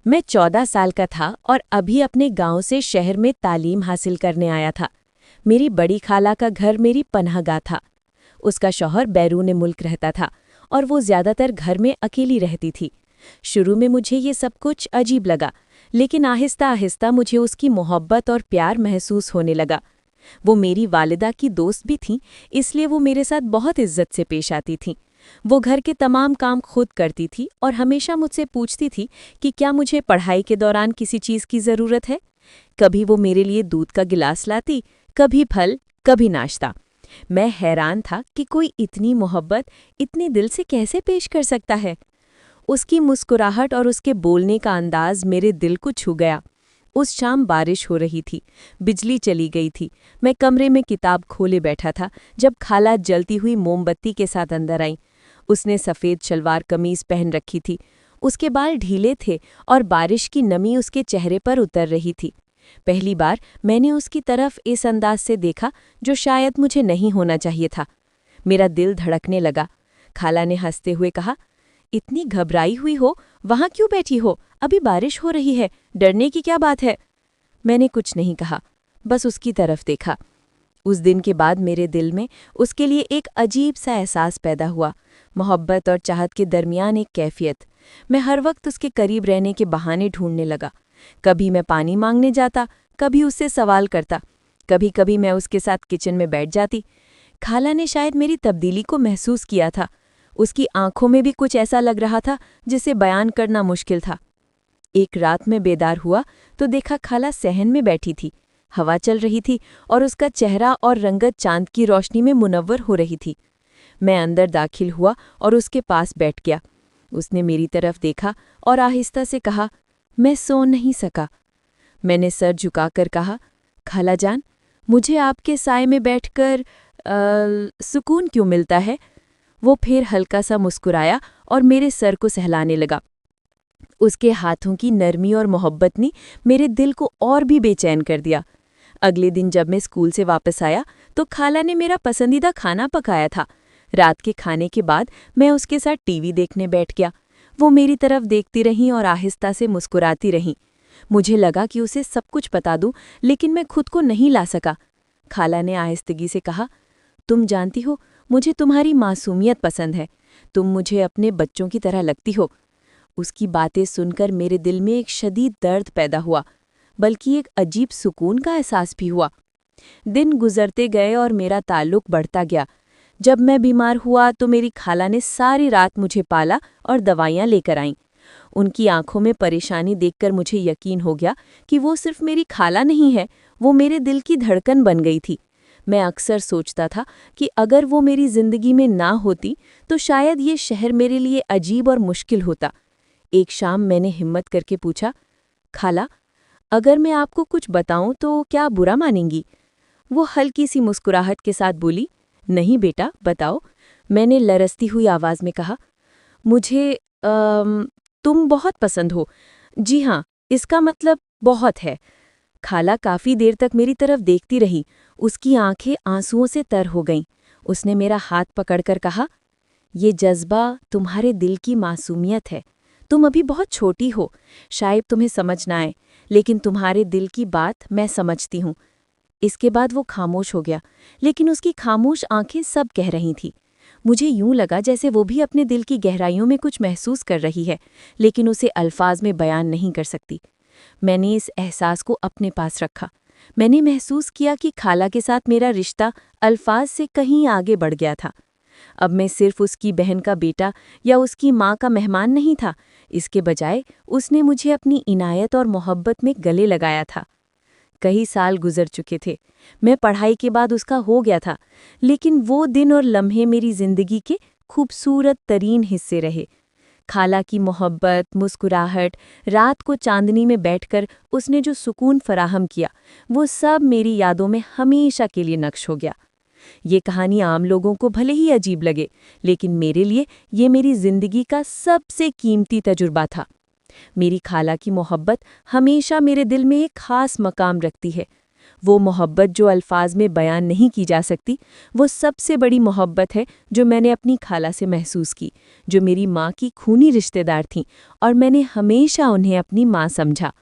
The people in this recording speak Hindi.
मैं 14 साल का था और अभी अपने गांव से शहर में तालीम हासिल करने आया था। मेरी बड़ी खाला का घर मेरी पनाहगाह था। उसका शौहर बैरून मुल्क रहता था और वो ज्यादातर घर में अकेली रहती थी। शुरू में मुझे ये सब कुछ अजीब लगा, लेकिन आहिस्ता आहिस्ता मुझे उसकी मोहब्बत और प्यार महसूस होने लगा। वो मेरी वालिदा की दोस्त भी थीं, इसलिए वो मेरे साथ बहुत इज्जत से पेश आती थीं। वो घर के तमाम काम खुद करती थी और हमेशा मुझसे पूछती थी कि क्या मुझे पढ़ाई के दौरान किसी चीज़ की ज़रूरत है। कभी वो मेरे लिए दूध का गिलास लाती, कभी फल, कभी नाश्ता। मैं हैरान था कि कोई इतनी मोहब्बत इतने दिल से कैसे पेश कर सकता है। उसकी मुस्कुराहट और उसके बोलने का अंदाज मेरे दिल को छू गया। उस शाम बारिश हो रही थी, बिजली चली गई थी। मैं कमरे में किताब खोले बैठा था जब खाला जलती हुई मोमबत्ती के साथ अंदर आई। उसने सफ़ेद शलवार कमीज पहन रखी थी। उसके बाल ढीले थे और बारिश की नमी उसके चेहरे पर उतर रही थी। पहली बार मैंने उसकी तरफ इस अंदाज से देखा जो शायद मुझे नहीं होना चाहिए था। मेरा दिल धड़कने लगा। खाला ने हंसते हुए कहा, इतनी घबराई हुई हो, वहां क्यों बैठी हो? अभी बारिश हो रही है, डरने की क्या बात है? मैंने कुछ नहीं कहा, बस उसकी तरफ देखा। उस दिन के बाद मेरे दिल में उसके लिए एक अजीब सा एहसास पैदा हुआ, मोहब्बत और चाहत के दरमियान एक कैफियत। मैं हर वक्त उसके करीब रहने के बहाने ढूंढने लगा। कभी मैं पानी मांगने जाता, कभी उससे सवाल करता, कभी कभी मैं उसके साथ किचन में बैठ जाती। खाला ने शायद मेरी तब्दीली को महसूस किया था। उसकी आंखों में भी कुछ ऐसा लग रहा था जिसे बयान करना मुश्किल था। एक रात में बेदार हुआ तो देखा खाला सहन में बैठी थी। हवा चल रही थी और उसका चेहरा और रंगत चांद की रोशनी में मुनव्वर हो रही थी। मैं अंदर दाखिल हुआ और उसके पास बैठ गया। उसने मेरी तरफ देखा और आहिस्ता से कहा, मैं सो नहीं सका। मैंने सर झुकाकर कहा, खाला जान, मुझे आपके साए में बैठकर सुकून क्यों मिलता है? वो फिर हल्का सा मुस्कुराया और मेरे सर को सहलाने लगा। उसके हाथों की नरमी और मोहब्बत ने मेरे दिल को और भी बेचैन कर दिया। अगले दिन जब मैं स्कूल से वापस आया तो खाला ने मेरा पसंदीदा खाना पकाया था। रात के खाने के बाद मैं उसके साथ टीवी देखने बैठ गया। वो मेरी तरफ देखती रहीं और आहिस्ता से मुस्कुराती रहीं। मुझे लगा कि उसे सब कुछ बता दूं, लेकिन मैं खुद को नहीं ला सका। खाला ने आहिस्तगी से कहा, तुम जानती हो, मुझे तुम्हारी मासूमियत पसंद है। तुम मुझे अपने बच्चों की तरह लगती हो। उसकी बातें सुनकर मेरे दिल में एक शदीद दर्द पैदा हुआ, बल्कि एक अजीब सुकून का एहसास भी हुआ। दिन गुजरते गए और मेरा ताल्लुक बढ़ता गया। जब मैं बीमार हुआ तो मेरी खाला ने सारी रात मुझे पाला और दवाइयाँ लेकर आईं। उनकी आंखों में परेशानी देखकर मुझे यकीन हो गया कि वो सिर्फ मेरी खाला नहीं है, वो मेरे दिल की धड़कन बन गई थी। मैं अक्सर सोचता था कि अगर वो मेरी जिंदगी में ना होती तो शायद ये शहर मेरे लिए अजीब और मुश्किल होता। एक शाम मैंने हिम्मत करके पूछा, खाला, अगर मैं आपको कुछ बताऊं तो क्या बुरा मानेंगी? वो हल्की सी मुस्कुराहट के साथ बोली, नहीं बेटा, बताओ। मैंने लरसती हुई आवाज में कहा, मुझे तुम बहुत पसंद हो। जी हाँ, इसका मतलब बहुत है। खाला काफी देर तक मेरी तरफ देखती रही। उसकी आंखें आंसुओं से तर हो गईं। उसने मेरा हाथ पकड़कर कहा, ये जज्बा तुम्हारे दिल की मासूमियत है। तुम अभी बहुत छोटी हो, शायद तुम्हें समझ ना आए, लेकिन तुम्हारे दिल की बात मैं समझती हूँ। इसके बाद वो खामोश हो गया, लेकिन उसकी खामोश आंखें सब कह रही थीं। मुझे यूं लगा जैसे वो भी अपने दिल की गहराइयों में कुछ महसूस कर रही है, लेकिन उसे अल्फाज में बयान नहीं कर सकती। मैंने इस एहसास को अपने पास रखा। मैंने महसूस किया कि खाला के साथ मेरा रिश्ता अल्फाज से कहीं आगे बढ़ गया था। अब मैं सिर्फ उसकी बहन का बेटा या उसकी माँ का मेहमान नहीं था। इसके बजाय उसने मुझे अपनी इनायत और मोहब्बत में गले लगाया था। कई साल गुजर चुके थे। मैं पढ़ाई के बाद उसका हो गया था, लेकिन वो दिन और लम्हे मेरी जिंदगी के खूबसूरत तरीन हिस्से रहे। खाला की मोहब्बत, मुस्कुराहट, रात को चांदनी में बैठकर उसने जो सुकून फराहम किया, वो सब मेरी यादों में हमेशा के लिए नक्श हो गया। ये कहानी आम लोगों को भले ही अजीब लगे, लेकिन मेरे लिए ये मेरी जिंदगी का सबसे कीमती तजुर्बा था। मेरी खाला की मोहब्बत हमेशा मेरे दिल में एक खास मकाम रखती है। वो मोहब्बत जो अल्फाज में बयान नहीं की जा सकती, वो सबसे बड़ी मोहब्बत है जो मैंने अपनी खाला से महसूस की, जो मेरी माँ की खूनी रिश्तेदार थीं और मैंने हमेशा उन्हें अपनी माँ समझा।